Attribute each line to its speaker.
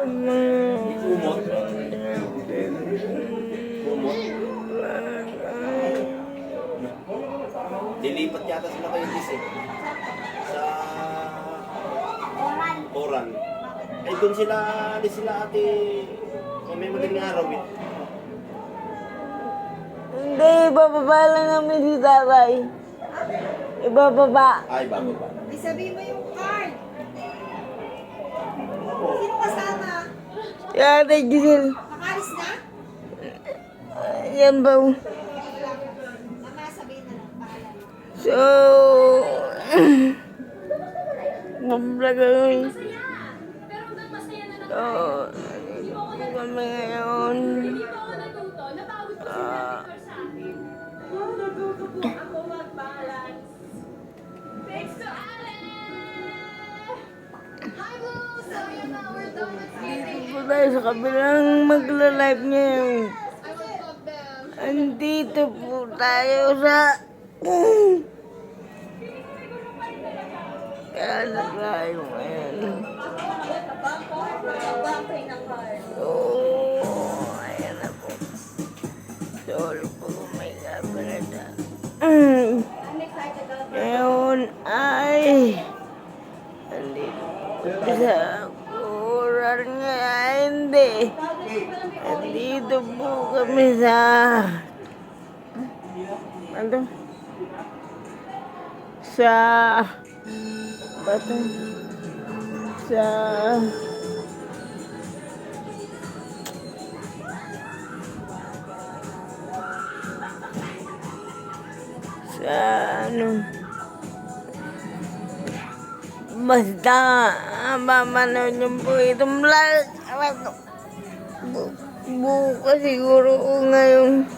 Speaker 1: Kumot. Kumot. Dilipat yata sila kayo disip. Sa Oran. Ay doon sila ate kung may madaling araw eh.
Speaker 2: Hindi, ibababa lang namin si tatay. Ibababa.
Speaker 1: Ay, bababa.
Speaker 3: Isabihin mo yung card. Sino kasama?
Speaker 2: Si Ate Giselle.
Speaker 3: Nakalis na?
Speaker 2: Yan ba?
Speaker 3: Mamaya sabihin na lang pangalan.
Speaker 2: So, mablog kami. So, kami ngayon.
Speaker 4: Ako mag-balance. Thanks to Ale! Hi, Blue! So, yun na, we're done with meeting.
Speaker 2: Dito po tayo sa kabilang magla-live ngayon.
Speaker 4: I will talk them.
Speaker 2: Andito po tayo sa... Kaya na tayo ngayon. So, ayan na po. Sorry po kung may kabalada. Ngayon ay... Andito po sa kurar nga. Hindi. Andito po kami sa... Ano? Sa... Bato? Sa... Sa ano? Basta mamanood niyo po itong vlog. Bukas siguro ngayong